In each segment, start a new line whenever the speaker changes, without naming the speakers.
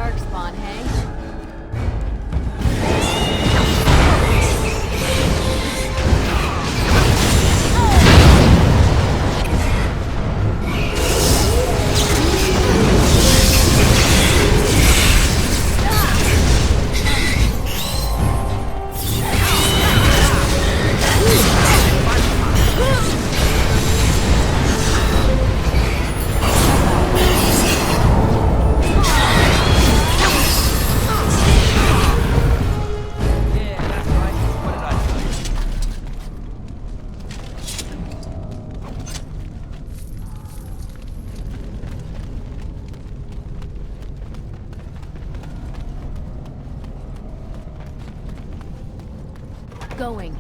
dark spawn, hey? Going.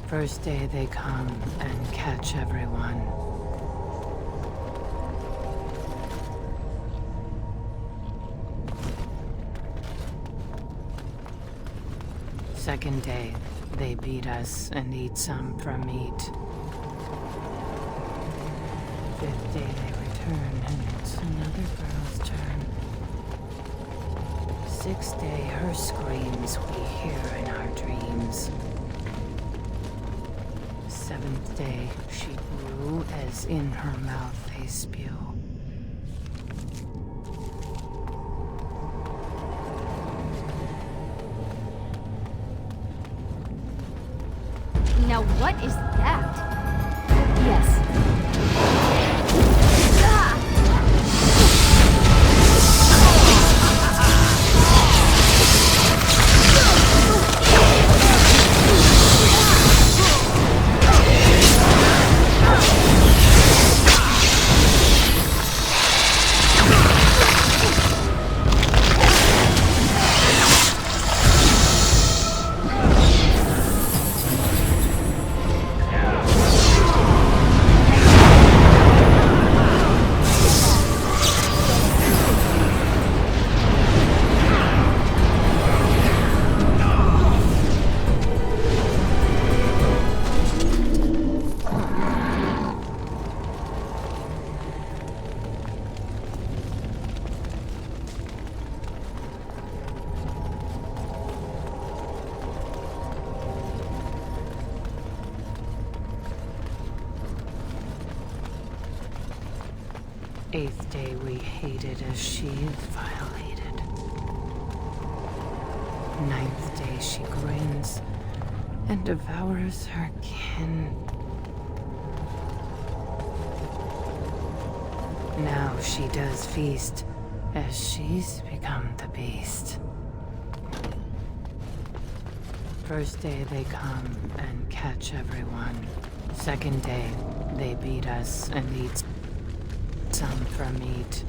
First day they come and catch everyone. Second day, they beat us and eat some from meat. Fifth day they return and it's another girl's turn. Sixth day, her screams we hear in our dreams. Seventh day, she grew as in her mouth they spew.
Now what is that? Yes. Eighth day we hated as she is violated. Ninth day she grins and devours her kin. Now she does feast as she's become the beast. First day they come and catch everyone. Second day they beat us and eat some from meat.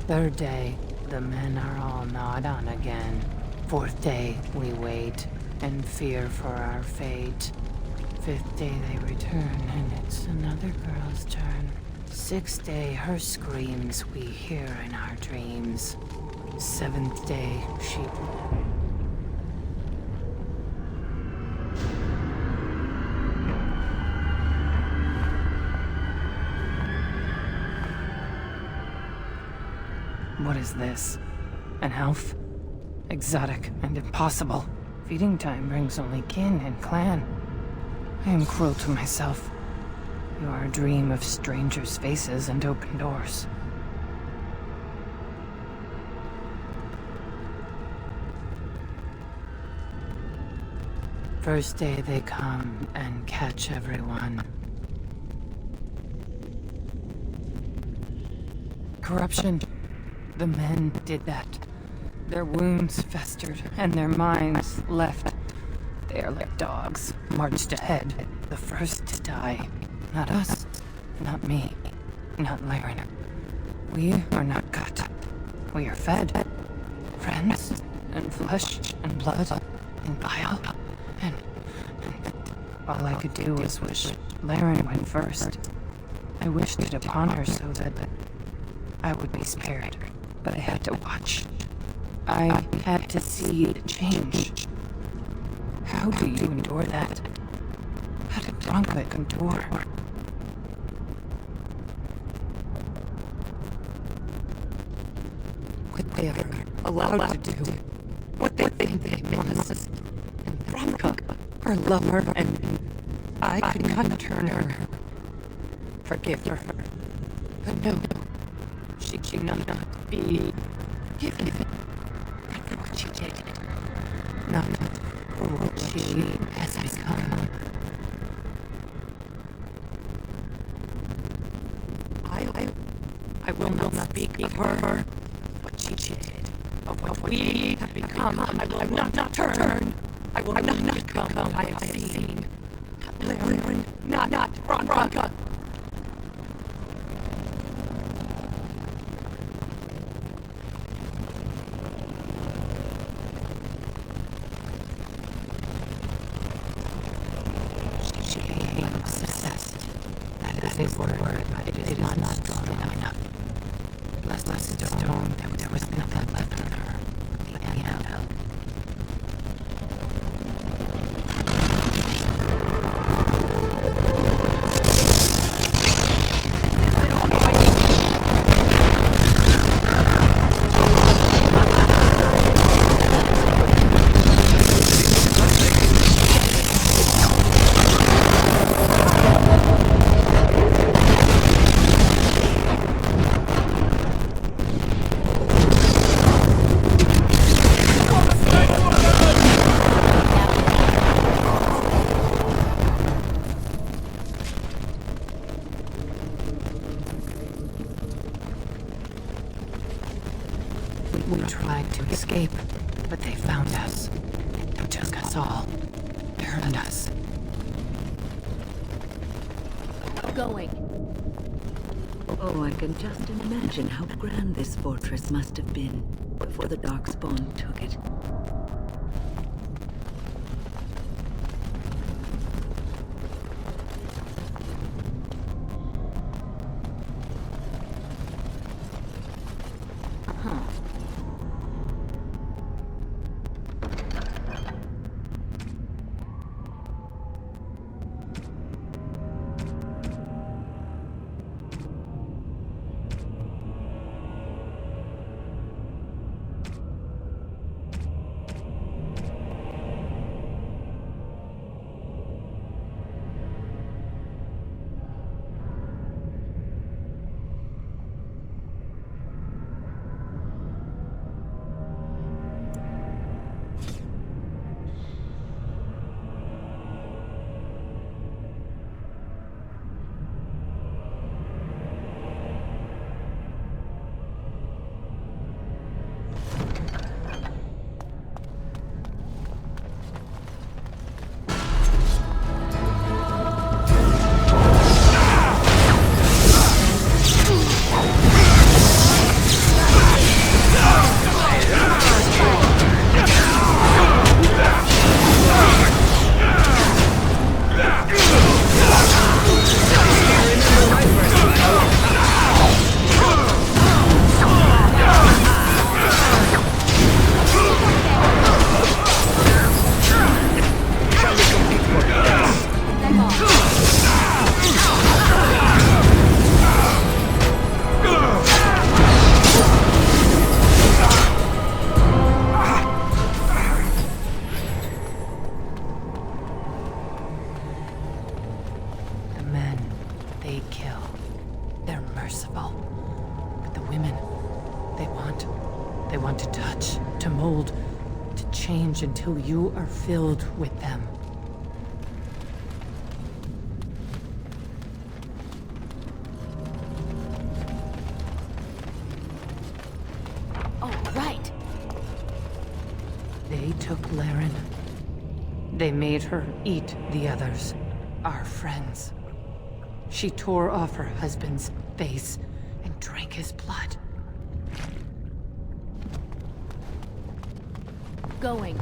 Third day, The men are all gnawed on again. 4th day, we wait, and fear for our fate. 5th day, they return, and it's another girl's turn. 6th day, her screams we hear in our dreams. 7th day, she... What is this? An elf? Exotic and impossible. Feeding time brings only kin and clan. I am cruel to myself. You are a dream of strangers' faces and open doors. First day they come and catch everyone. Corruption. The men did that. Their wounds festered, and their minds left. They are like dogs, marched ahead, the first to die. Not us, not me, not Laren. We are not cut. We are fed. Friends, and flesh, and blood, and bile, and all I could do was wish Laren went first. I wished it upon her so that I would be spared. But I had to watch. I had to see it change. How do you endure that? How did Bronca endure? What they are allowed to do. What they think they must. And Bronca, her lover, and I could not turn her. Forgive her. But no. She cannot be given. Not for what she did. Not for what she has become. I will not speak of her, what she did, of what we have become. I will not turn. I will not become what I have seen. Laren, not Bronca. They were, but it is not strong enough. Blessed stone, there was nothing left on her. The ANVIL. We tried to escape, but they found us. They took us all. Turned us.
Going. Oh, I can just imagine how grand this fortress must have been before the Darkspawn took it.
want to touch, to mold, to change until you are filled with them.
Oh, right.
They took Laren. They made her eat the others, our friends. She tore off her husband's face and drank his blood.
Going.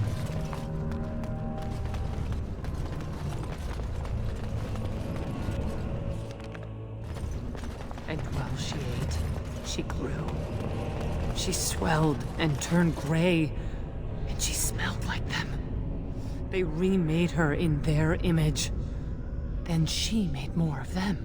And while she ate, she grew. She swelled and turned gray, and she smelled like them. They remade her in their image. Then she made more of them.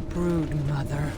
Brood mother.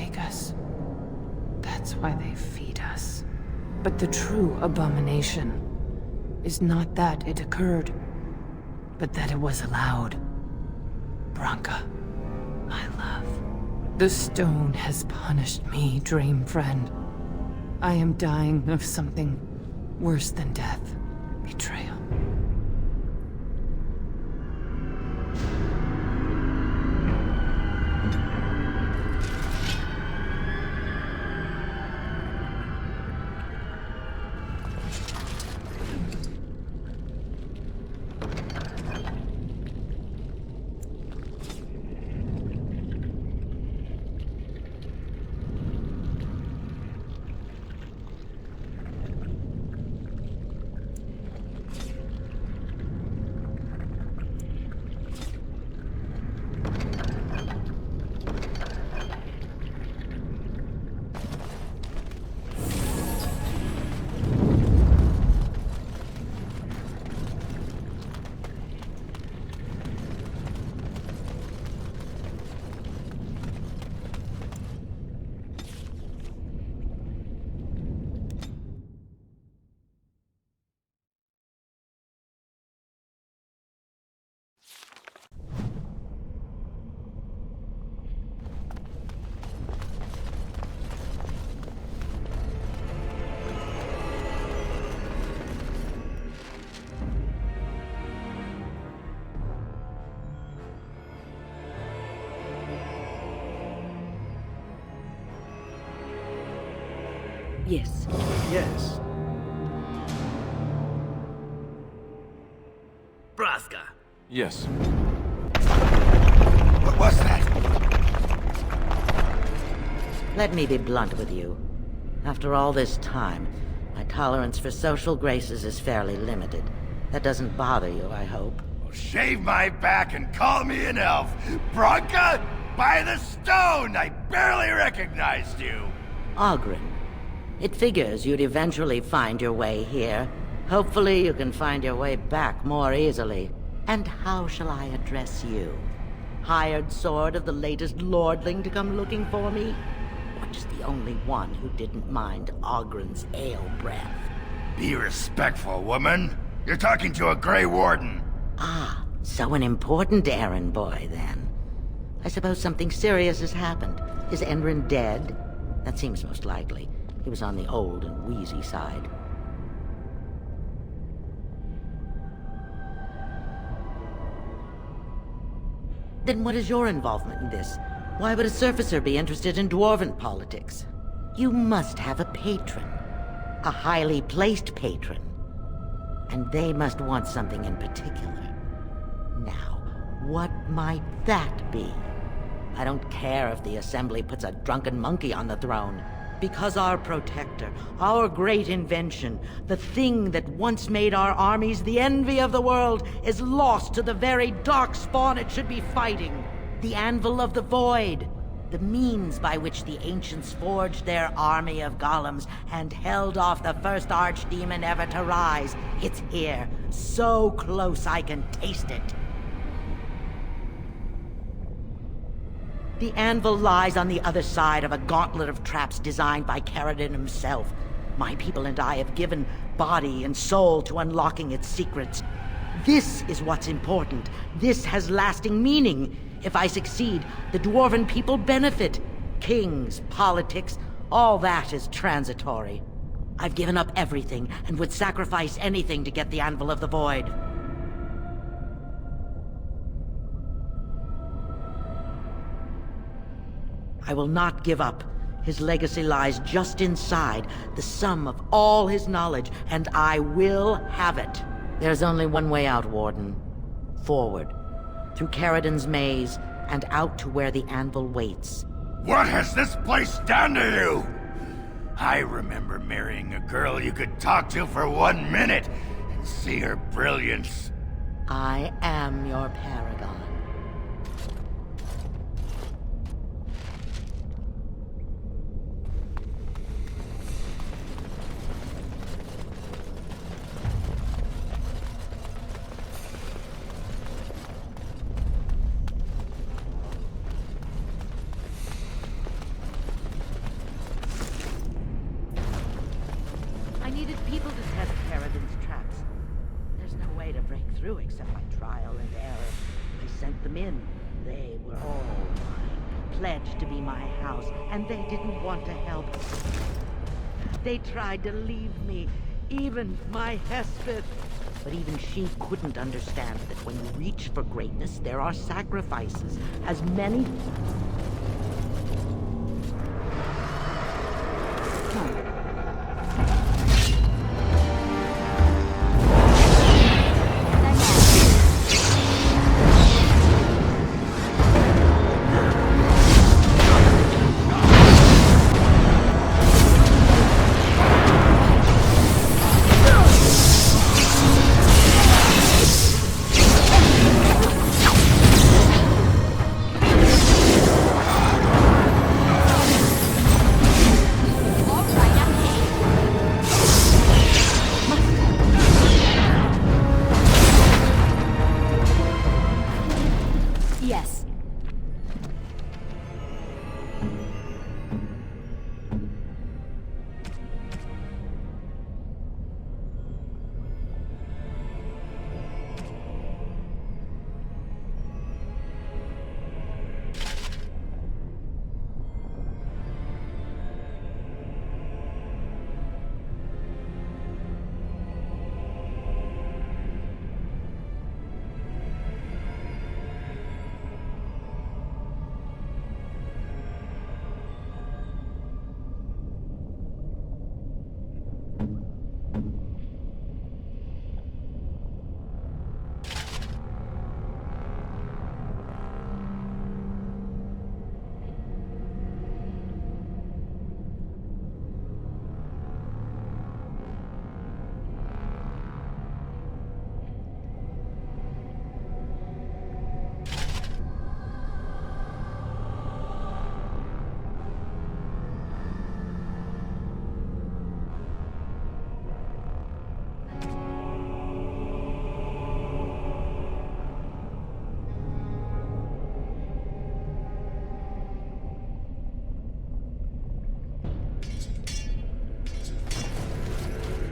take us. That's why they feed us. But the true abomination is not that it occurred, but that it was allowed. Branka, my love. The stone has punished me, dream friend. I am dying of something worse than death. Betrayal.
Yes.
Yes.
Braska.
Yes.
What was that?
Let me be blunt with you. After all this time, my tolerance for social graces is fairly limited. That doesn't bother you, I hope.
Well, shave my back and call me an elf. Branka, by the stone! I barely recognized you.
Ogren. It figures you'd eventually find your way here. Hopefully you can find your way back more easily. And how shall I address you? Hired sword of the latest lordling to come looking for me? Or just the only one who didn't mind Ogren's ale breath?
Be respectful, woman. You're talking to a Grey Warden.
Ah, so an important errand boy, then. I suppose something serious has happened. Is Enrin dead? That seems most likely. He was on the old and wheezy side. Then what is your involvement in this? Why would a surfacer be interested in dwarven politics? You must have a patron. A highly placed patron. And they must want something in particular. Now, what might that be? I don't care if the Assembly puts a drunken monkey on the throne. Because our protector, our great invention, the thing that once made our armies the envy of the world, is lost to the very darkspawn it should be fighting. The Anvil of the Void. The means by which the ancients forged their army of golems and held off the first archdemon ever to rise. It's here, so close I can taste it. The anvil lies on the other side of a gauntlet of traps designed by Caradon himself. My people and I have given body and soul to unlocking its secrets. This is what's important. This has lasting meaning. If I succeed, the Dwarven people benefit. Kings, politics, all that is transitory. I've given up everything and would sacrifice anything to get the Anvil of the Void. I will not give up. His legacy lies just inside, the sum of all his knowledge, and I will have it. There's only one way out, Warden. Forward. Through Caradon's maze, and out to where the anvil waits.
What has this place done to you? I remember marrying a girl you could talk to for 1 minute and see her brilliance.
I am your paragon. through except by trial and error. I sent them in. They were all mine, pledged to be my house, and they didn't want to help. They tried to leave me, even my Hesped. But even she couldn't understand that when you reach for greatness, there are sacrifices, as many...
Yes.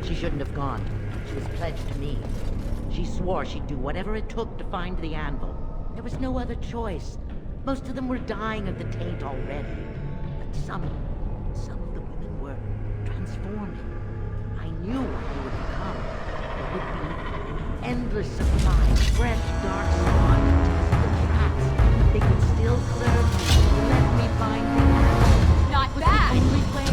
She shouldn't have gone. She was pledged to me. She swore she'd do whatever it took to find the anvil. There was no other choice. Most of them were dying of the taint already. But some of the women were transforming. I knew what they would become. It would be an endless supply of fresh, dark spawn to the cats. But they could still serve me. Let me find the anvil.
Not
Was
bad.
the only way.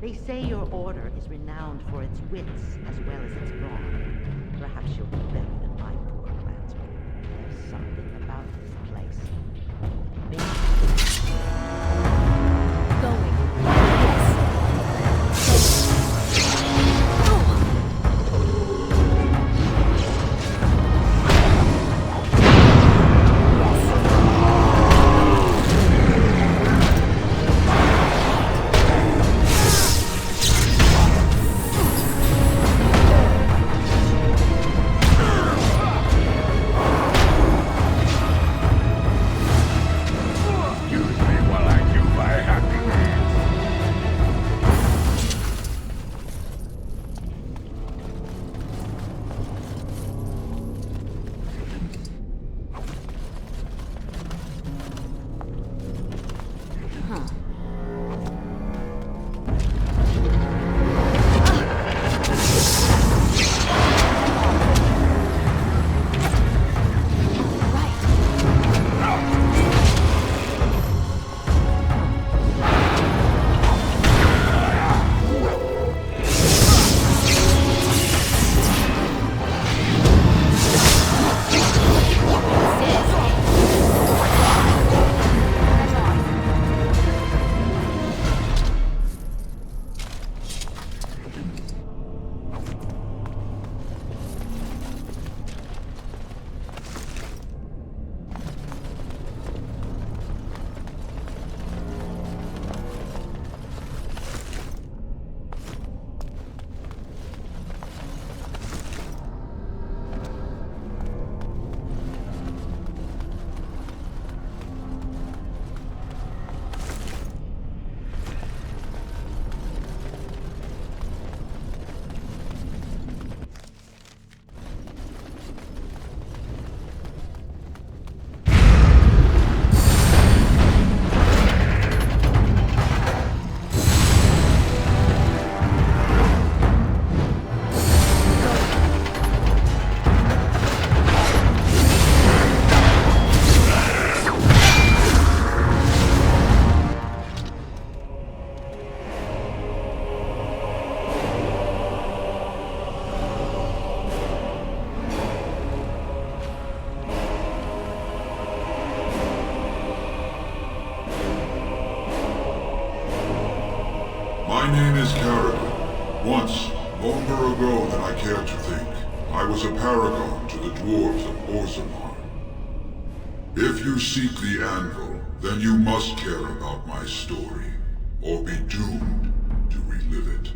They say your order is renowned for its wits as well as its brawn. Perhaps you'll be better than my poor clansmen. There's something about this place. Maybe...
Going. Yes.
You
name is Carrigan. Once, longer ago than I care to think, I was a paragon to the dwarves of Orzammar. If you seek the Anvil, then you must care about my story, or be doomed to relive it.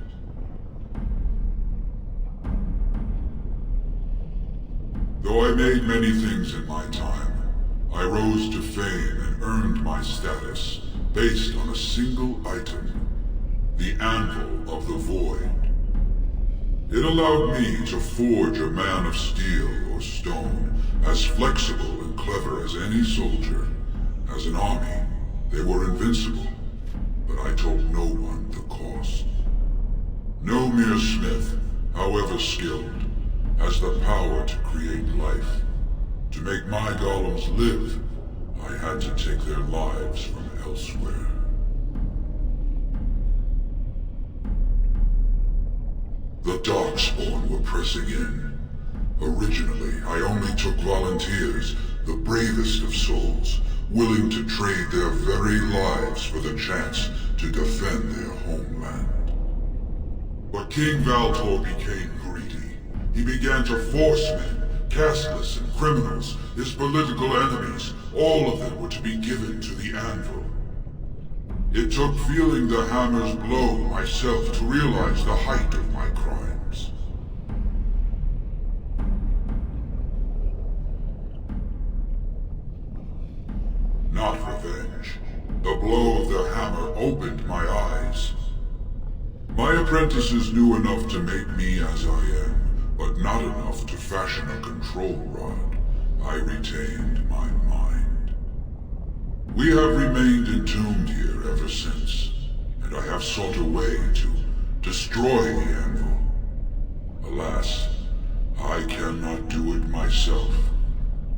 Though I made many things in my time, I rose to fame and earned my status based on a single item, the Anvil of the Void. It allowed me to forge a man of steel or stone, as flexible and clever as any soldier. As an army, they were invincible, but I told no one the cost. No mere smith, however skilled, has the power to create life. To make my golems live, I had to take their lives from elsewhere. The Darkspawn were pressing in. Originally, I only took volunteers, the bravest of souls, willing to trade their very lives for the chance to defend their homeland. But King Valtor became greedy. He began to force men, casteless and criminals, his political enemies, all of them were to be given to the Anvil. It took feeling the hammer's blow myself to realize the height of my crimes. Not revenge. The blow of the hammer opened my eyes. My apprentices knew enough to make me as I am, but not enough to fashion a control rod. I retained my mind. We have remained entombed here ever since, and I have sought a way to destroy the Anvil. Alas, I cannot do it myself.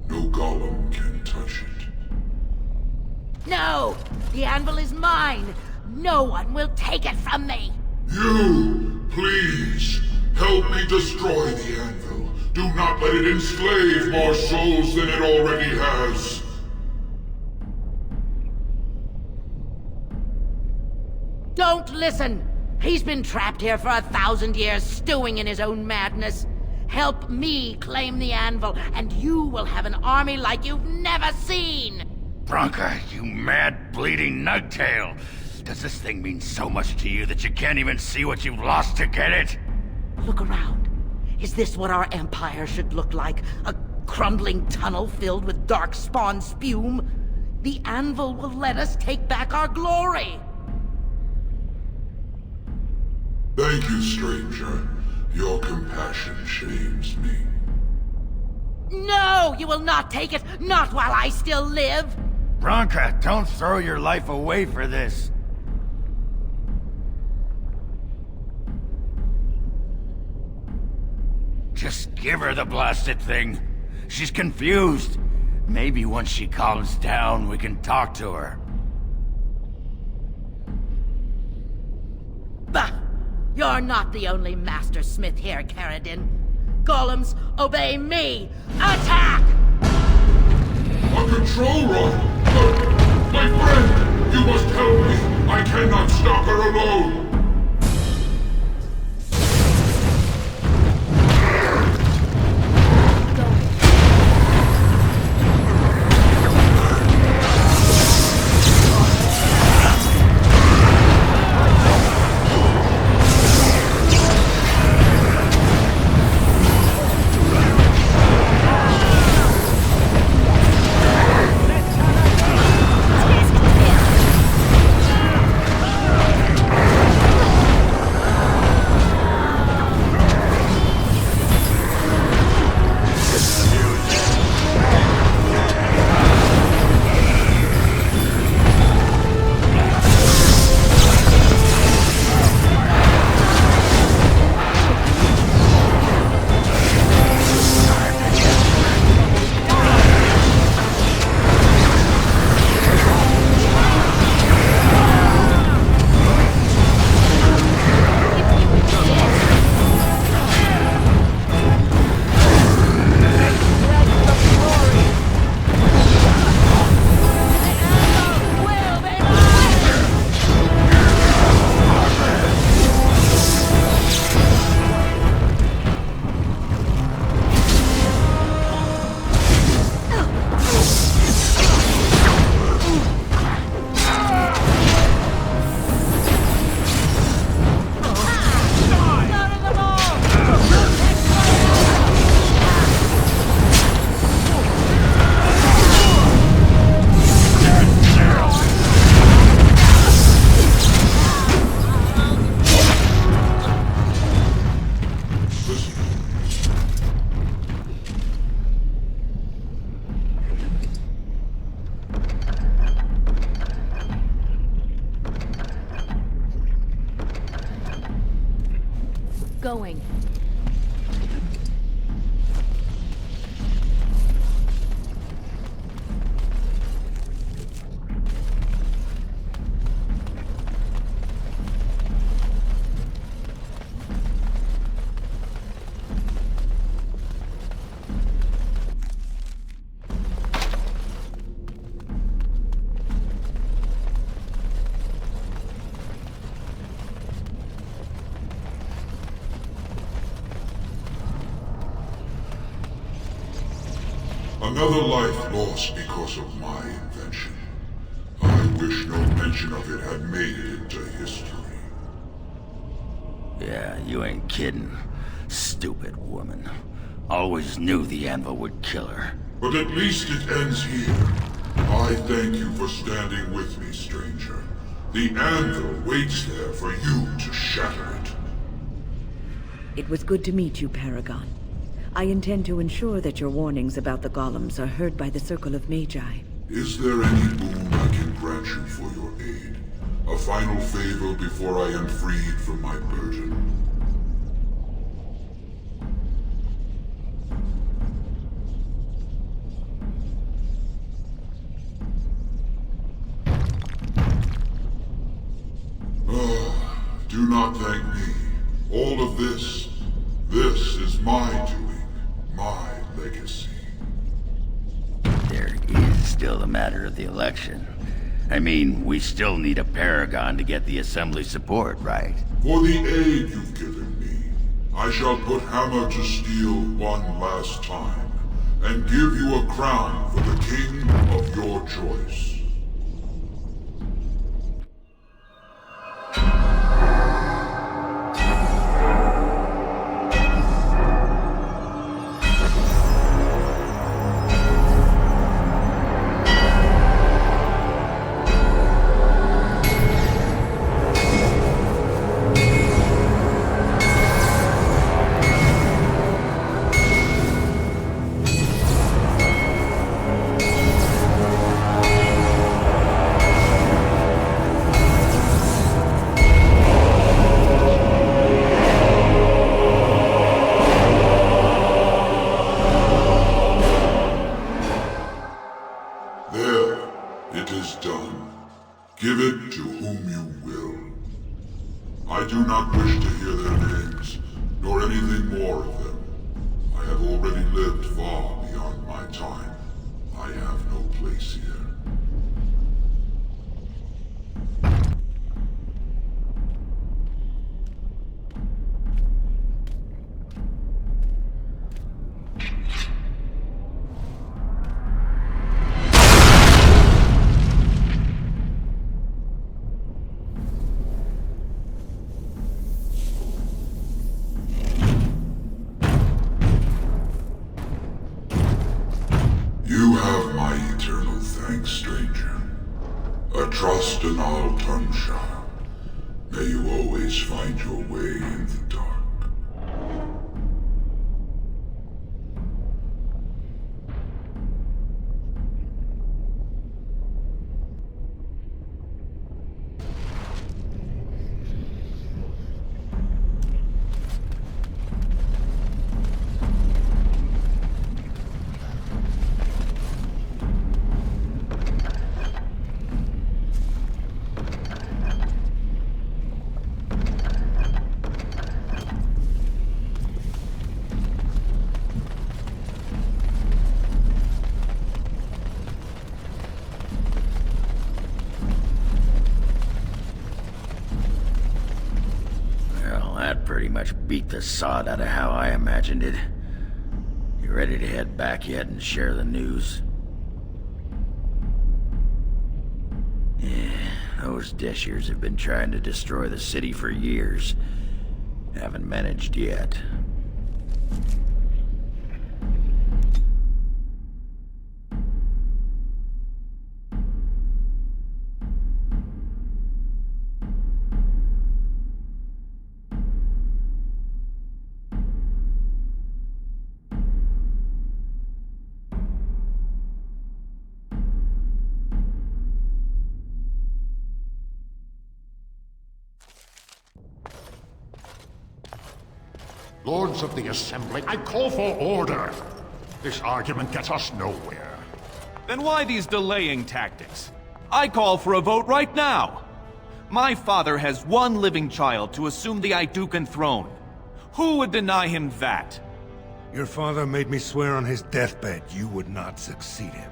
No golem can touch it.
No! The Anvil is mine! No one will take it from me!
You, please, help me destroy the Anvil. Do not let it enslave more souls than it already has.
Don't listen! He's been trapped here for 1,000 years, stewing in his own madness. Help me claim the Anvil, and you will have an army like you've never seen!
Bronca, you mad, bleeding nugtail! Does this thing mean so much to you that you can't even see what you've lost to get it?
Look around. Is this what our empire should look like? A crumbling tunnel filled with darkspawn spume? The Anvil will let us take back our glory!
Thank you, stranger. Your compassion shames me.
No! You will not take it! Not while I still live!
Bronca, don't throw your life away for this. Just give her the blasted thing. She's confused. Maybe once she calms down, we can talk to her.
Bah! You're not the only master smith here, Carradine. Golems, obey me! Attack!
A control rod! My friend! You must help me! I cannot stop her alone! Another life lost because of my invention. I wish no mention of it had made it into history.
Yeah, you ain't kidding. Stupid woman. Always knew the Anvil would kill her.
But at least it ends here. I thank you for standing with me, stranger. The Anvil waits there for you to shatter it.
It was good to meet you, Paragon. I intend to ensure that your warnings about the golems are heard by the Circle of Magi.
Is there any boon I can grant you for your aid? A final favor before I am freed from my burden? Do not thank me. All of this is my doing, my legacy.
There is still the matter of the election. I mean, we still need a Paragon to get the Assembly support, right?
For the aid you've given me, I shall put hammer to steel one last time, and give you a crown for the king of your choice. Give it to whom you will. I do not wish to hear their names, nor anything more of them. I have already lived far beyond my time. I have no place here. You have my eternal thanks, stranger. A trust in all Tonshire. May you always find your way in the dark.
That pretty much beat the sod out of how I imagined it. You ready to head back yet and share the news? Yeah, those Deshers have been trying to destroy the city for years. Haven't managed yet.
Lords of the Assembly, I call for order. This argument gets us nowhere.
Then why these delaying tactics? I call for a vote right now. My father has one living child to assume the Idukan throne. Who would deny him that?
Your father made me swear on his deathbed you would not succeed him.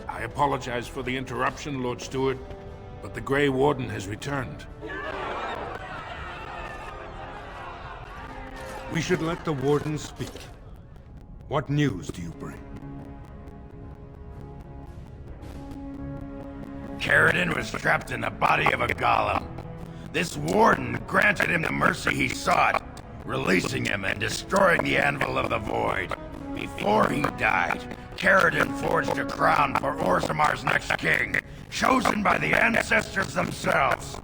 I apologize for the interruption, Lord Steward, but the Grey Warden has returned.
We should let the Warden speak. What news do you bring?
Caridin was trapped in the body of a golem. This warden granted him the mercy he sought, releasing him and destroying the Anvil of the Void. Before he died, Caridin forged a crown for Orzamar's next king, chosen by the ancestors themselves.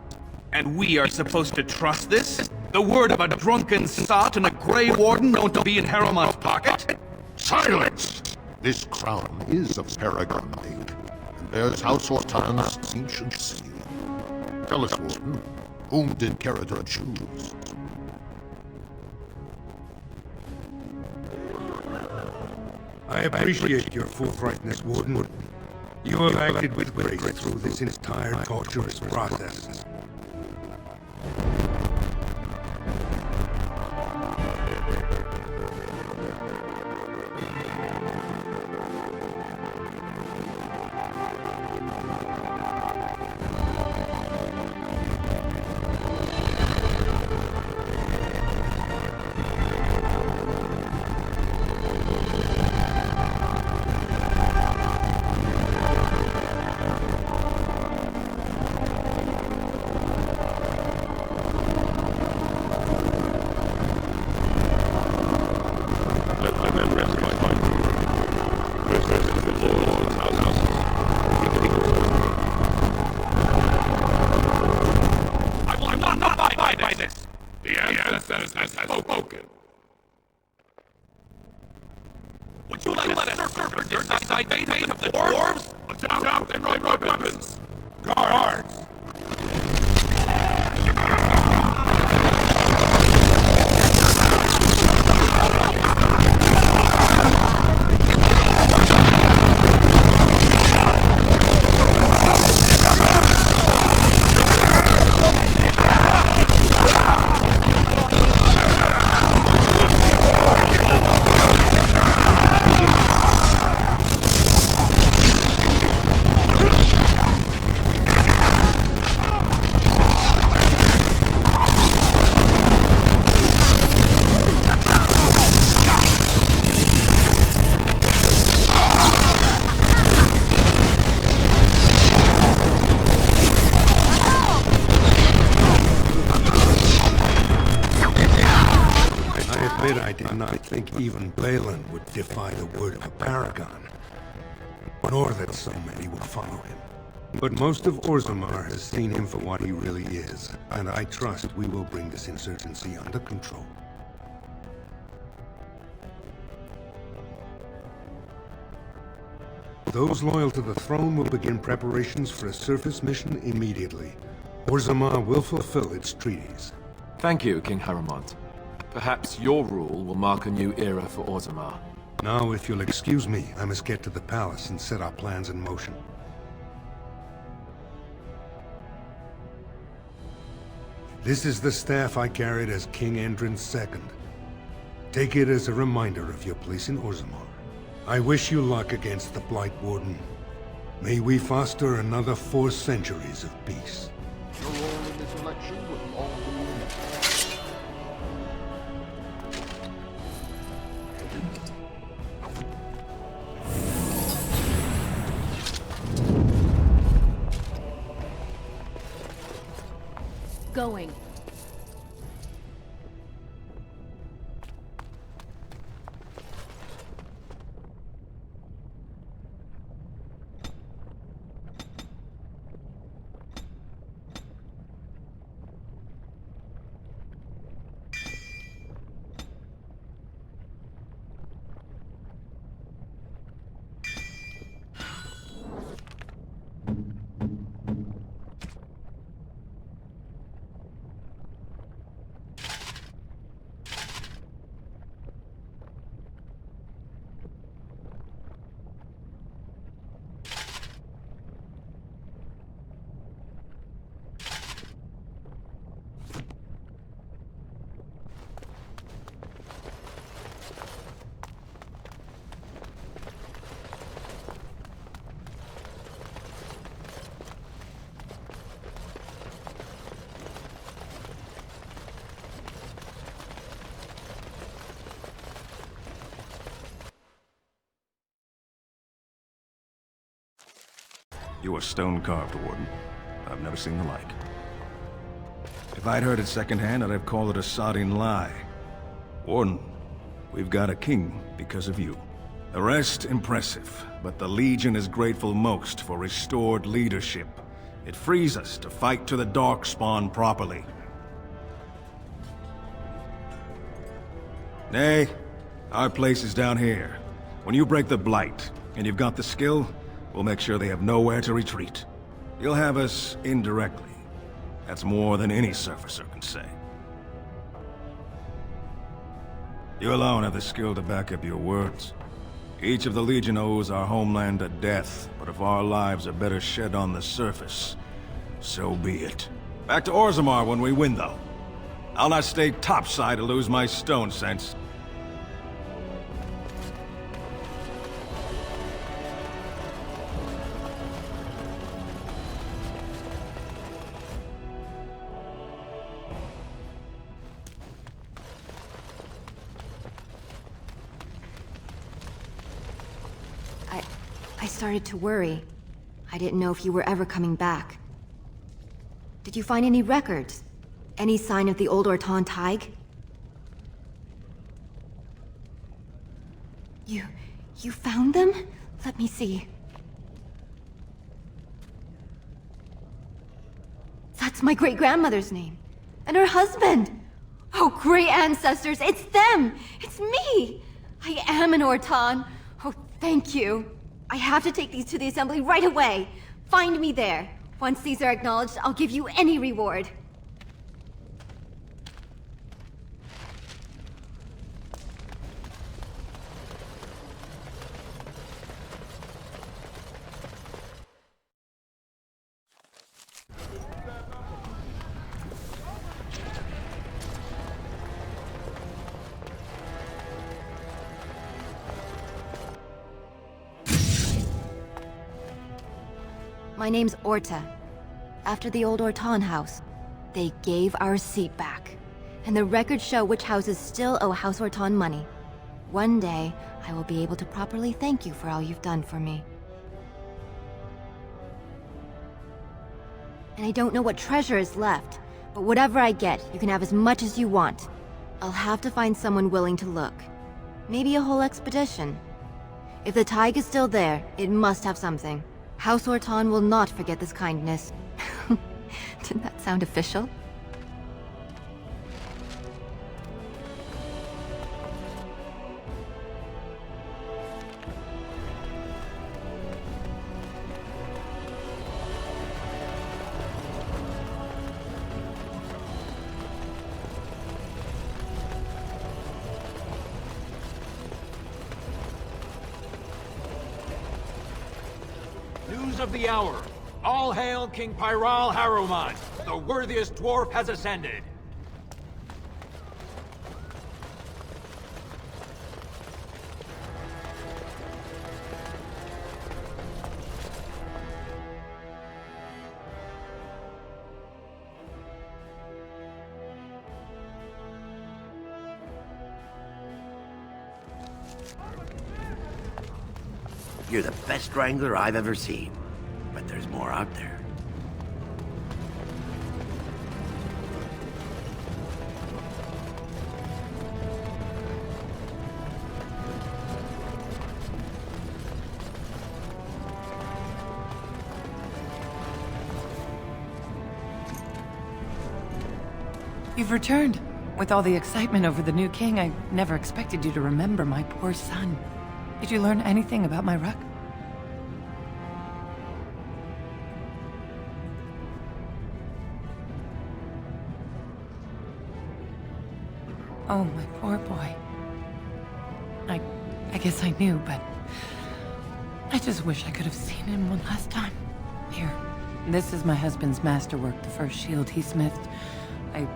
And we are supposed to trust this? The word of a drunken sot and a Grey Warden known to be in Harrowmont's pocket?
Silence! This crown is of Paragon made, and bears House Ortan's ancient seal. Tell us, Warden, whom did Caridin choose?
I appreciate your forthrightness, Warden. You have acted with grace through this entire torturous process.
Would you let a serpent decide fate of the dwarves? Down and right weapons! Guards!
I did not think even Balin would defy the word of a paragon, nor that so many would follow him. But most of Orzammar has seen him for what he really is, and I trust we will bring this insurgency under control. Those loyal to the throne will begin preparations for a surface mission immediately. Orzammar will fulfill its treaties.
Thank you, King Harrowmont. Perhaps your rule will mark a new era for Orzammar.
Now, if you'll excuse me, I must get to the palace and set our plans in motion. This is the staff I carried as King Endrin's II. Take it as a reminder of your place in Orzammar. I wish you luck against the Blight Warden. May we foster another 4 centuries of peace.
Your role in this election will all be
Going.
You are stone-carved, Warden. I've never seen the like. If I'd heard it secondhand, I'd have called it a sodding lie. Warden, we've got a king because of you. The rest, impressive, but the Legion is grateful most for restored leadership. It frees us to fight to the Darkspawn properly. Nay, our place is down here. When you break the Blight, and you've got the skill, we'll make sure they have nowhere to retreat. You'll have us indirectly. That's more than any surfacer can say. You alone have the skill to back up your words. Each of the Legion owes our homeland a death, but if our lives are better shed on the surface, so be it. Back to Orzammar when we win, though. I'll not stay topside to lose my stone sense.
I started to worry. I didn't know if you were ever coming back. Did you find any records? Any sign of the old Orton Tig? You found them? Let me see. That's my great-grandmother's name. And her husband! Oh, great ancestors, it's them! It's me! I am an Orton. Oh, thank you. I have to take these to the Assembly right away. Find me there. Once these are acknowledged, I'll give you any reward. My name's Orta. After the old Orton house, they gave our seat back. And the records show which houses still owe House Orton money. One day, I will be able to properly thank you for all you've done for me. And I don't know what treasure is left, but whatever I get, you can have as much as you want. I'll have to find someone willing to look. Maybe a whole expedition. If the Tig is still there, it must have something. House Orton will not forget this kindness. Didn't that sound official?
News of the hour. All hail King Pyral Harumon. The worthiest dwarf has ascended.
You're the best wrangler I've ever seen. But there's more out there.
You've returned. With all the excitement over the new king, I never expected you to remember my poor son. Did you learn anything about my ruck? Oh, my poor boy. I guess I knew, but I just wish I could have seen him one last time. Here, this is my husband's masterwork, the first shield he smithed. I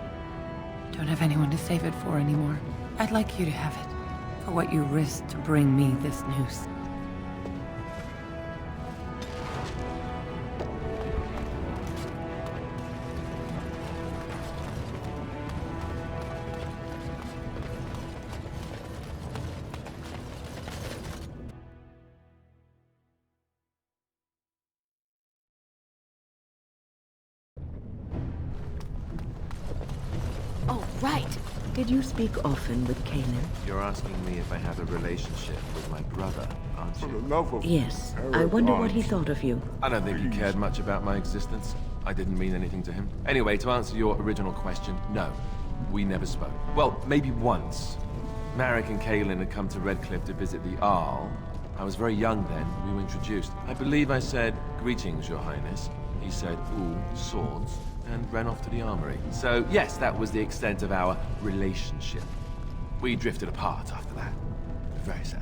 don't have anyone to save it for anymore. I'd like you to have it, for what you risked to bring me this news.
Did you speak often with Kaelin?
You're asking me if I have a relationship with my brother, aren't you?
Yes. I wonder what he thought of you.
I don't think he cared much about my existence. I didn't mean anything to him. Anyway, to answer your original question, no. We never spoke. Well, maybe once. Marek and Kaelin had come to Redcliffe to visit the Arl. I was very young then. We were introduced. I believe I said, "Greetings, Your Highness." He said, "Ooh, swords," and ran off to the armory. So, yes, that was the extent of our relationship. We drifted apart after that. Very sad.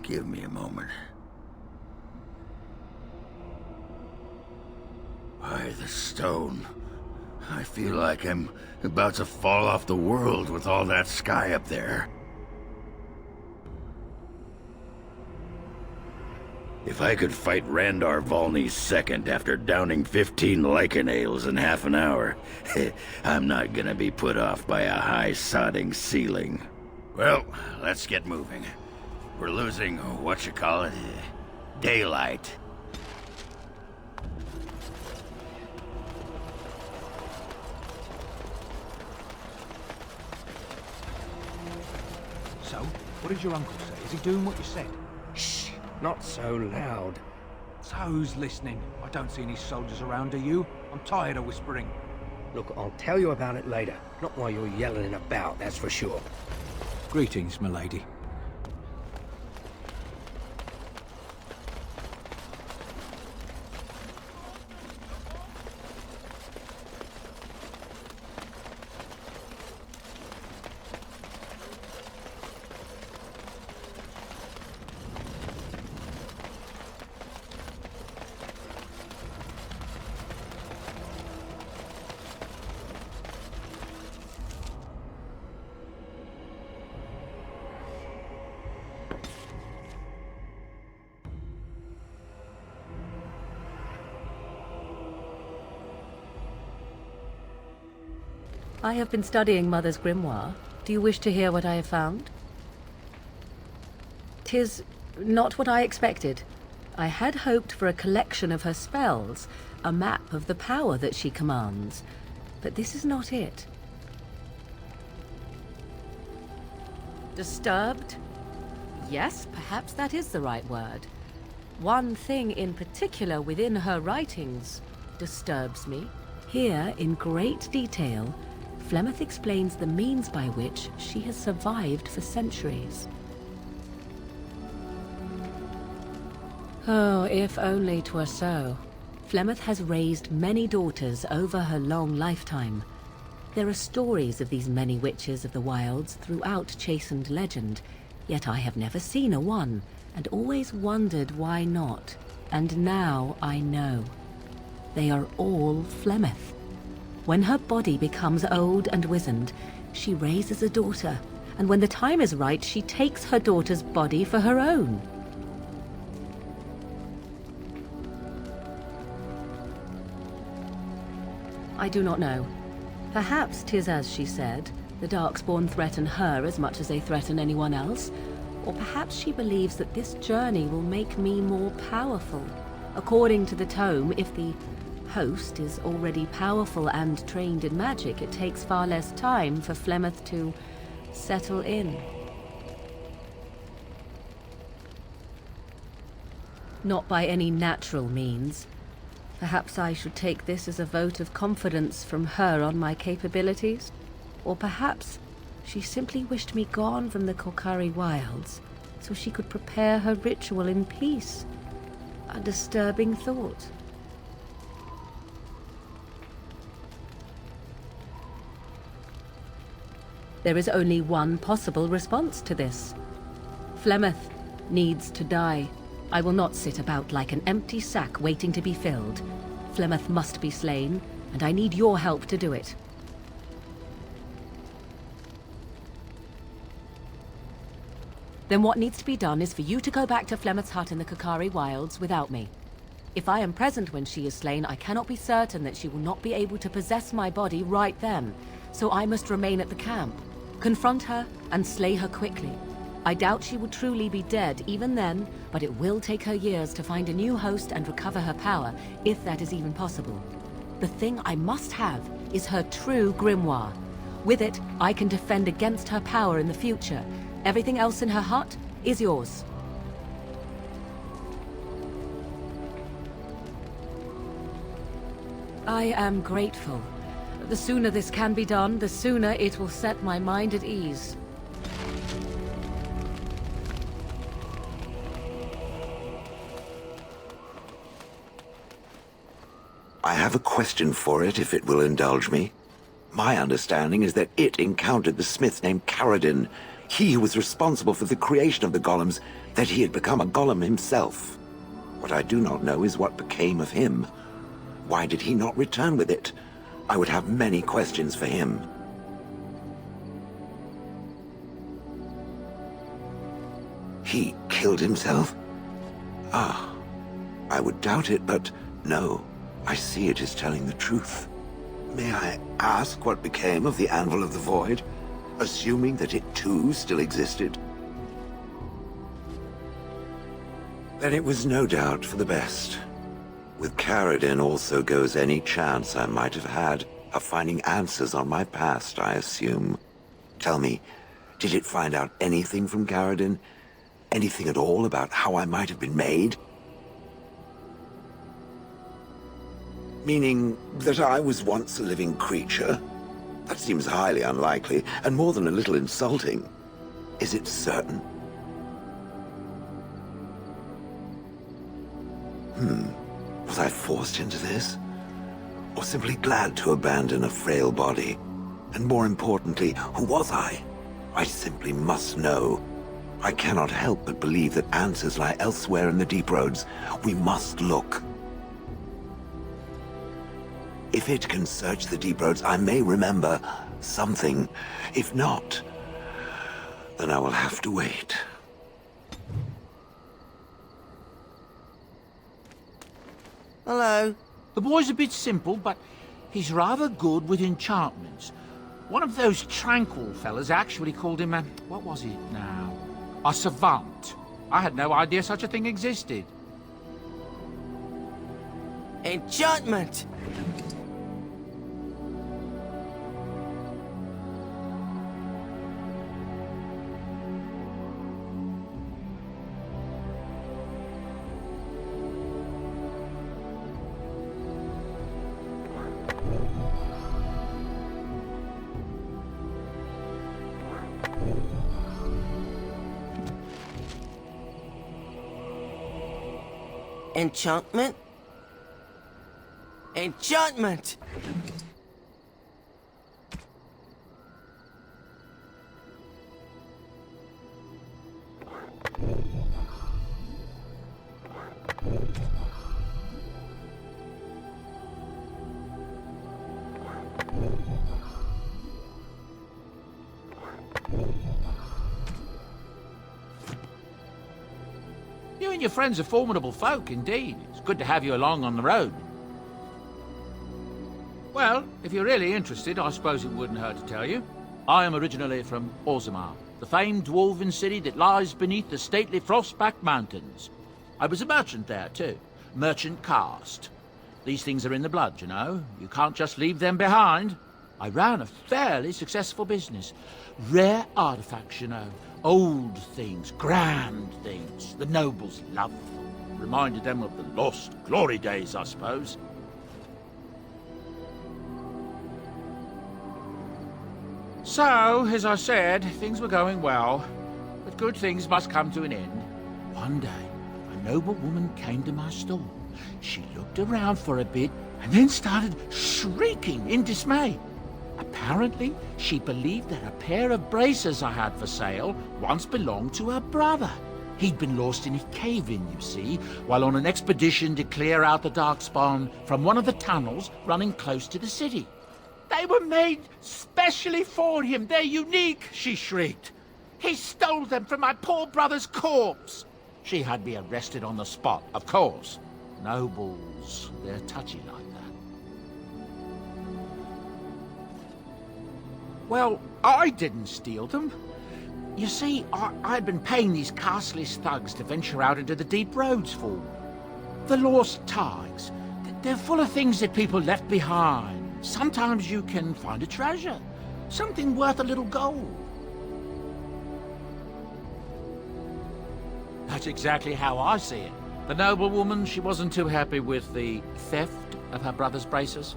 Give me a moment. By the stone. I feel like I'm about to fall off the world with all that sky up there. If I could fight Randar Volney's second after downing 15 lichen ales in half an hour, I'm not gonna be put off by a high sodding ceiling. Well, let's get moving. We're losing, daylight.
So, what did your uncle say? Is he doing what you said?
Shh! Not so loud.
So who's listening? I don't see any soldiers around, do you? I'm tired of whispering.
Look, I'll tell you about it later. Not while you're yelling about, that's for sure.
Greetings, milady.
I have been studying Mother's grimoire. Do you wish to hear what I have found? 'Tis not what I expected. I had hoped for a collection of her spells, a map of the power that she commands. But this is not it. Disturbed? Yes, perhaps that is the right word. One thing in particular within her writings disturbs me. Here, in great detail, Flemeth explains the means by which she has survived for centuries. Oh, if only 'twere so. Flemeth has raised many daughters over her long lifetime. There are stories of these many witches of the wilds throughout chastened legend, yet I have never seen a one, and always wondered why not. And now I know. They are all Flemeth. When her body becomes old and wizened, she raises a daughter, and when the time is right, she takes her daughter's body for her own. I do not know. Perhaps 'tis as she said, the Darkspawn threaten her as much as they threaten anyone else, or perhaps she believes that this journey will make me more powerful. According to the tome, if the host is already powerful and trained in magic, it takes far less time for Flemeth to settle in. Not by any natural means. Perhaps I should take this as a vote of confidence from her on my capabilities? Or perhaps she simply wished me gone from the Korcari wilds so she could prepare her ritual in peace. A disturbing thought. There is only one possible response to this. Flemeth needs to die. I will not sit about like an empty sack waiting to be filled. Flemeth must be slain, and I need your help to do it. Then what needs to be done is for you to go back to Flemeth's hut in the Korcari wilds without me. If I am present when she is slain, I cannot be certain that she will not be able to possess my body right then, so I must remain at the camp. Confront her and slay her quickly. I doubt she will truly be dead even then, but it will take her years to find a new host and recover her power, if that is even possible. The thing I must have is her true grimoire. With it, I can defend against her power in the future. Everything else in her hut is yours. I am grateful. The sooner this can be done, the sooner it will set my mind at ease.
I have a question for it, if it will indulge me. My understanding is that it encountered the smith named Caradin. He who was responsible for the creation of the golems, that he had become a golem himself. What I do not know is what became of him. Why did he not return with it? I would have many questions for him. He killed himself? Ah, I would doubt it, but no. I see it is telling the truth. May I ask what became of the Anvil of the Void, assuming that it too still existed? Then it was no doubt for the best. With Caradin also goes any chance I might have had of finding answers on my past, I assume. Tell me, did it find out anything from Caradin? Anything at all about how I might have been made? Meaning that I was once a living creature? That seems highly unlikely, and more than a little insulting. Is it certain? Was I forced into this? Or simply glad to abandon a frail body? And more importantly, who was I? I simply must know. I cannot help but believe that answers lie elsewhere in the deep roads. We must look. If it can search the deep roads, I may remember something. If not, then I will have to wait.
Hello. The boy's a bit simple, but he's rather good with enchantments. One of those tranquil fellas actually called him a... what was it now? A savant. I had no idea such a thing existed.
Enchantment! Enchantment? Enchantment!
You and your friends are formidable folk, indeed. It's good to have you along on the road. Well, if you're really interested, I suppose it wouldn't hurt to tell you. I am originally from Orzammar, the famed dwarven city that lies beneath the stately Frostback Mountains. I was a merchant there, too. Merchant caste. These things are in the blood, you know. You can't just leave them behind. I ran a fairly successful business. Rare artifacts, you know. Old things, grand things. The nobles loved them. Reminded them of the lost glory days, I suppose. So, as I said, things were going well. But good things must come to an end. One day, a noble woman came to my stall. She looked around for a bit and then started shrieking in dismay. Apparently, she believed that a pair of braces I had for sale once belonged to her brother. He'd been lost in a cave-in, you see, while on an expedition to clear out the Darkspawn from one of the tunnels running close to the city. They were made specially for him. They're unique, she shrieked. He stole them from my poor brother's corpse. She had me arrested on the spot, of course. Nobles, they're touchy like that. Well, I didn't steal them. You see, I'd been paying these castless thugs to venture out into the deep roads for me. The lost ties. They're full of things that people left behind. Sometimes you can find a treasure. Something worth a little gold. That's exactly how I see it. The noblewoman, she wasn't too happy with the theft of her brother's braces.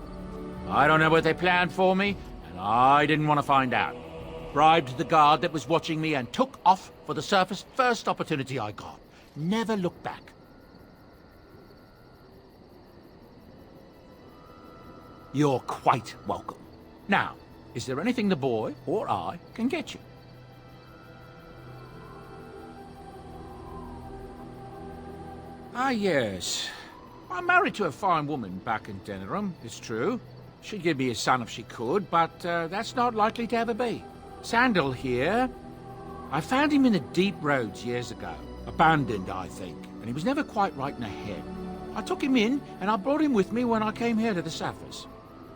I don't know what they planned for me, and I didn't want to find out. Bribed the guard that was watching me and took off for the surface first opportunity I got. Never looked back. You're quite welcome. Now, is there anything the boy or I can get you? Ah, yes. I'm married to a fine woman back in Denerim, it's true. She'd give me a son if she could, but that's not likely to ever be. Sandal here. I found him in the deep roads years ago. Abandoned, I think, and he was never quite right in the head. I took him in, and I brought him with me when I came here to the surface.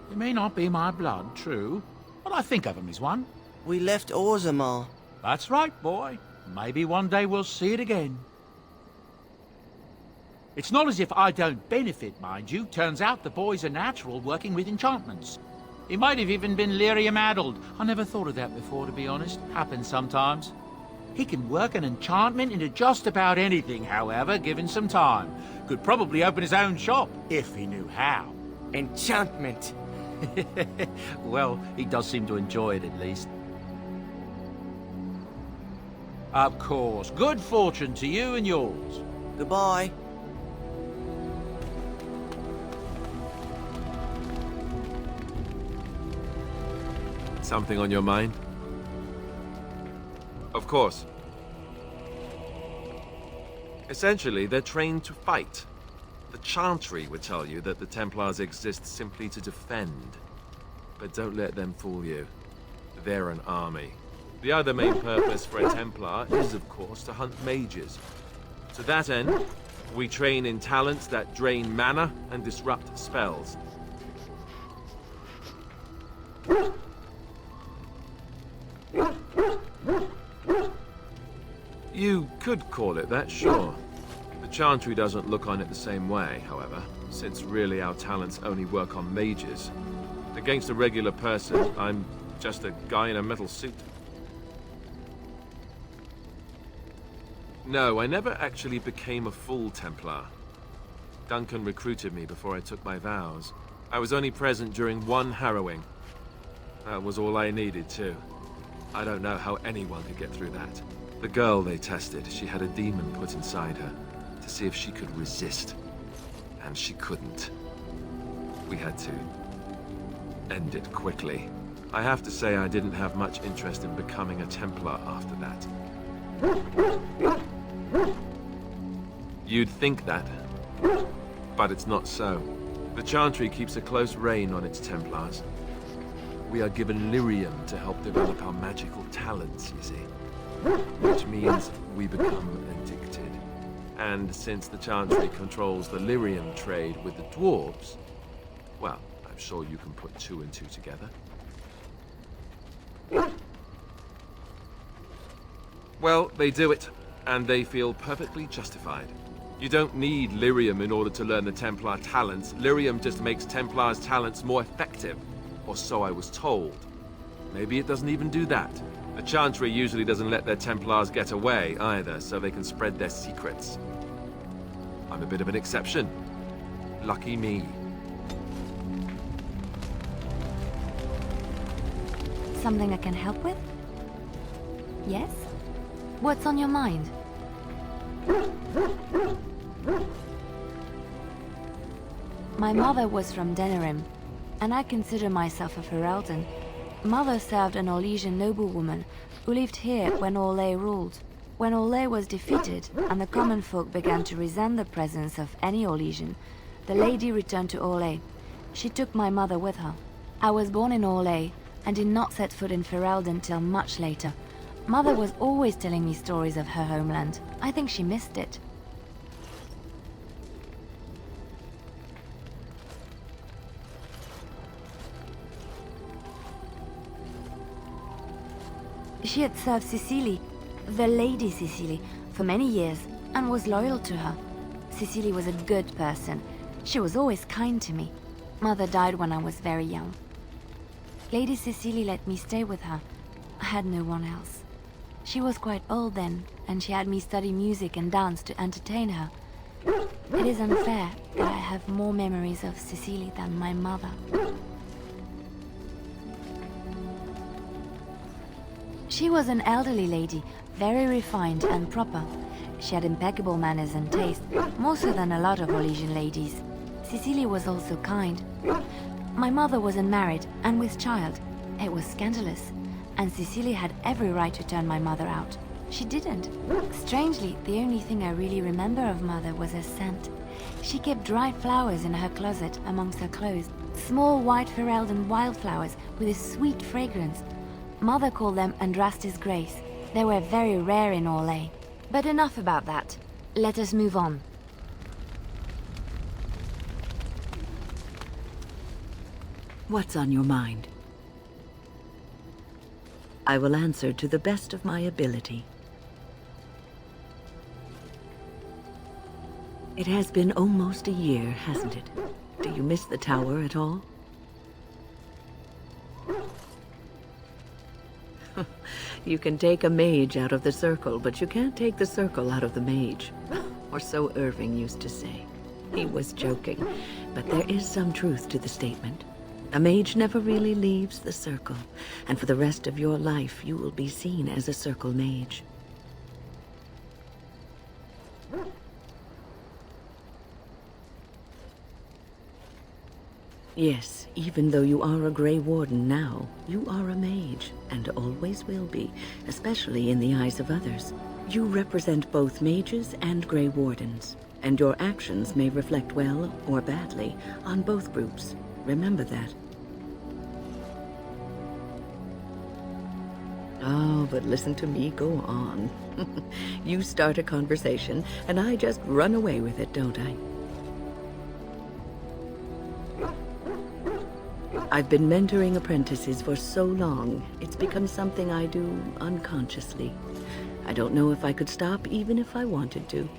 He may not be my blood, true, but I think of him as one.
We left Orzammar.
That's right, boy. Maybe one day we'll see it again. It's not as if I don't benefit, mind you. Turns out the boy's a natural working with enchantments. He might have even been lyrium-addled. I never thought of that before, to be honest. Happens sometimes. He can work an enchantment into just about anything, however, given some time. Could probably open his own shop, if he knew how.
Enchantment.
Well, he does seem to enjoy it, at least. Of course. Good fortune to you and yours.
Goodbye.
Something on your mind? Of course. Essentially, they're trained to fight. The Chantry would tell you that the Templars exist simply to defend. But don't let them fool you. They're an army. The other main purpose for a Templar is, of course, to hunt mages. To that end, we train in talents that drain mana and disrupt spells. You could call it that, sure. The Chantry doesn't look on it the same way, however, since really our talents only work on mages. Against a regular person, I'm just a guy in a metal suit. No, I never actually became a full Templar. Duncan recruited me before I took my vows. I was only present during one harrowing. That was all I needed, too. I don't know how anyone could get through that. The girl they tested, she had a demon put inside her to see if she could resist. And she couldn't. We had to end it quickly. I have to say I didn't have much interest in becoming a Templar after that. You'd think that, but it's not so. The Chantry keeps a close rein on its Templars. We are given lyrium to help develop our magical talents, you see. Which means we become addicted. And since the Chantry controls the lyrium trade with the dwarves, well, I'm sure you can put two and two together. Well, they do it, and they feel perfectly justified. You don't need lyrium in order to learn the Templar talents. Lyrium just makes Templars' talents more effective. Or so I was told. Maybe it doesn't even do that. The Chantry usually doesn't let their Templars get away either, so they can spread their secrets. I'm a bit of an exception. Lucky me.
Something I can help with? Yes? What's on your mind? My mother was from Denerim, and I consider myself a Ferelden. Mother served an Orlesian noblewoman who lived here when Orlais ruled. When Orlais was defeated and the common folk began to resent the presence of any Orlesian, the lady returned to Orlais. She took my mother with her. I was born in Orlais and did not set foot in Ferelden till much later. Mother was always telling me stories of her homeland. I think she missed it.
She had served Cecily, the Lady Cecily, for many years and was loyal to her. Cecily was a good person. She was always kind to me. Mother died when I was very young. Lady Cecily let me stay with her. I had no one else. She was quite old then, and she had me study music and dance to entertain her. It is unfair that I have more memories of Cecily than my mother. She was an elderly lady, very refined and proper. She had impeccable manners and taste, more so than a lot of Orlesian ladies. Cecily was also kind. My mother wasn't married and with child. It was scandalous, and Cecily had every right to turn my mother out. She didn't. Strangely, the only thing I really remember of Mother was her scent. She kept dried flowers in her closet amongst her clothes. Small white Ferelden wildflowers with a sweet fragrance. Mother called them Andrastis Grace. They were very rare in Orlais. But enough about that. Let us move on.
What's on your mind? I will answer to the best of my ability. It has been almost a year, hasn't it? Do you miss the tower at all? You can take a mage out of the circle, but you can't take the circle out of the mage. Or so Irving used to say. He was joking, but there is some truth to the statement. A mage never really leaves the circle, and for the rest of your life you will be seen as a circle mage. Yes, even though you are a Grey Warden now, you are a mage, and always will be, especially in the eyes of others. You represent both mages and Grey Wardens, and your actions may reflect well or badly on both groups. Remember that. Oh, but listen to me go on. You start a conversation, and I just run away with it, don't I? I've been mentoring apprentices for so long, it's become something I do unconsciously. I don't know if I could stop even if I wanted to.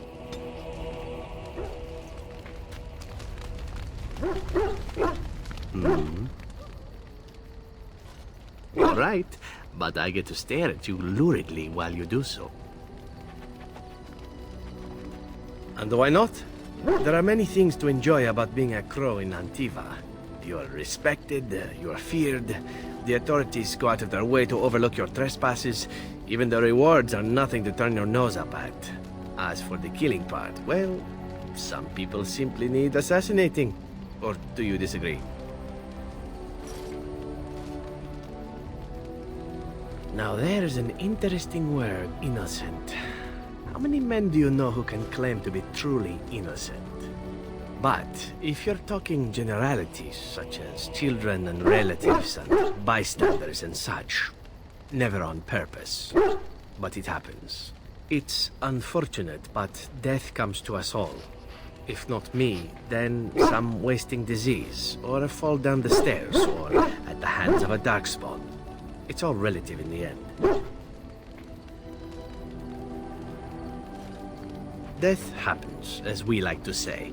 All right, but I get to stare at you luridly while you do so. And why not? There are many things to enjoy about being a crow in Antiva. You are respected, you are feared, the authorities go out of their way to overlook your trespasses, even the rewards are nothing to turn your nose up at. As for the killing part, well, some people simply need assassinating. Or do you disagree? Now there's an interesting word, innocent. How many men do you know who can claim to be truly innocent? But if you're talking generalities, such as children and relatives and bystanders and such, never on purpose. But it happens. It's unfortunate, but death comes to us all. If not me, then some wasting disease, or a fall down the stairs, or at the hands of a darkspawn. It's all relative in the end. Death happens, as we like to say.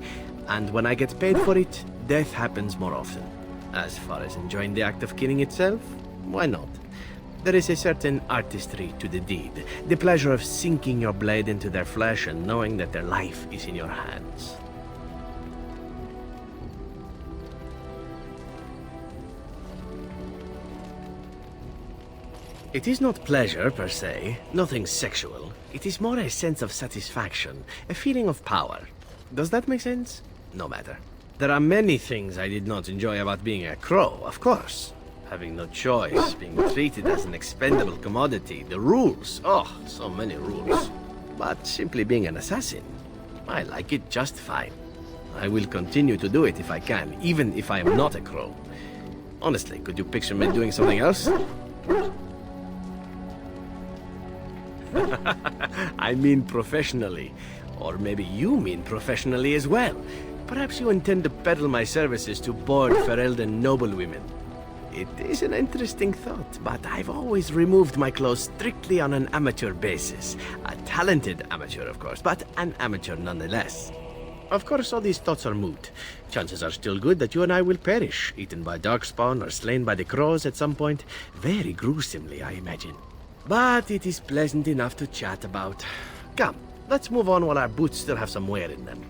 And when I get paid for it, death happens more often. As far as enjoying the act of killing itself, why not? There is a certain artistry to the deed, the pleasure of sinking your blade into their flesh and knowing that their life is in your hands. It is not pleasure, per se, nothing sexual. It is more a sense of satisfaction, a feeling of power. Does that make sense? No matter. There are many things I did not enjoy about being a crow, of course. Having no choice, being treated as an expendable commodity, the rules, oh, so many rules. But simply being an assassin, I like it just fine. I will continue to do it if I can, even if I am not a crow. Honestly, could you picture me doing something else? I mean professionally. Or maybe you mean professionally as well. Perhaps you intend to peddle my services to bored Ferelden noblewomen. It is an interesting thought, but I've always removed my clothes strictly on an amateur basis. A talented amateur, of course, but an amateur nonetheless. Of course, all these thoughts are moot. Chances are still good that you and I will perish, eaten by darkspawn or slain by the crows at some point. Very gruesomely, I imagine. But it is pleasant enough to chat about. Come, let's move on while our boots still have some wear in them.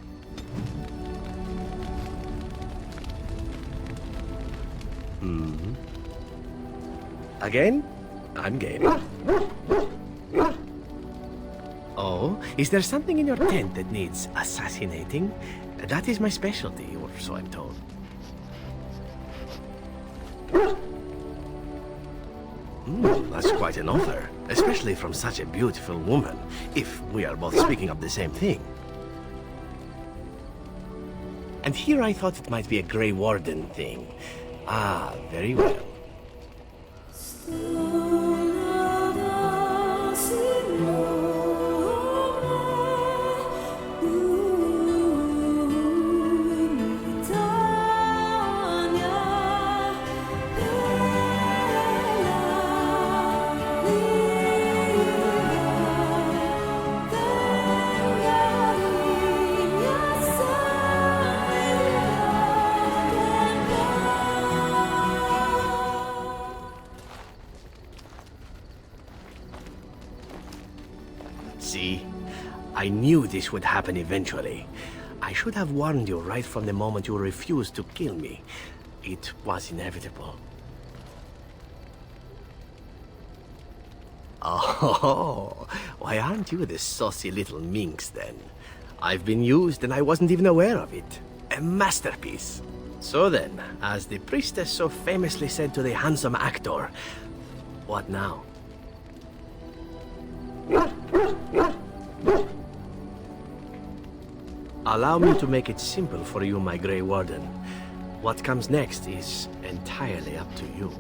Again? I'm game. Oh, is there something in your tent that needs assassinating? That is my specialty, or so I'm told. That's quite an offer, especially from such a beautiful woman, if we are both speaking of the same thing. And here I thought it might be a Grey Warden thing. Ah, very well. See? I knew this would happen eventually. I should have warned you right from the moment you refused to kill me. It was inevitable. Oh, why aren't you the saucy little minx then? I've been used and I wasn't even aware of it. A masterpiece. So then, as the priestess so famously said to the handsome actor, what now? Allow me to make it simple for you, my Grey Warden. What comes next is entirely up to you.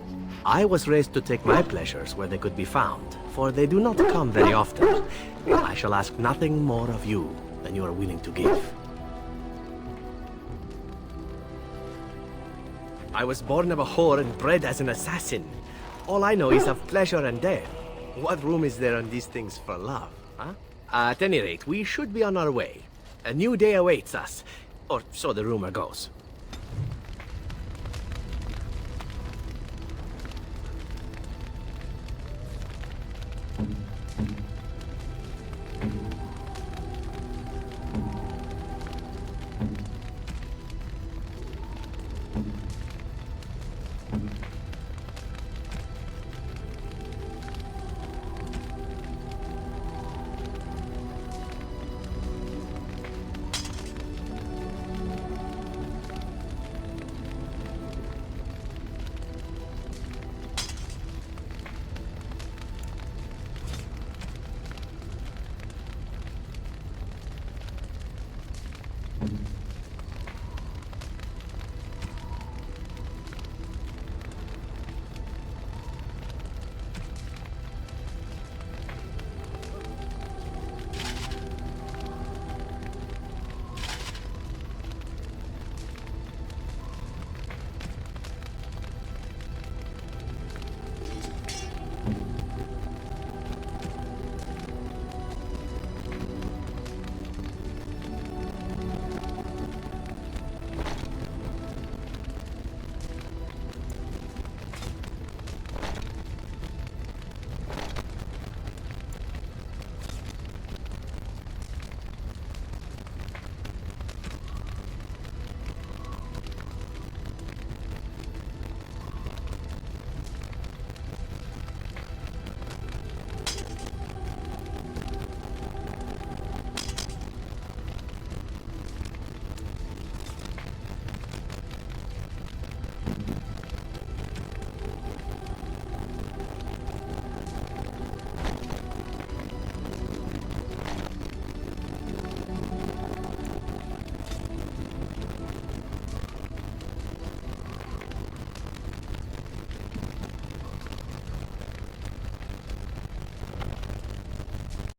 I was raised to take my pleasures where they could be found, for they do not come very often. I shall ask nothing more of you than you are willing to give. I was born of a whore and bred as an assassin. All I know is of pleasure and death. What room is there on these things for love, huh? At any rate, we should be on our way. A new day awaits us, or so the rumor goes.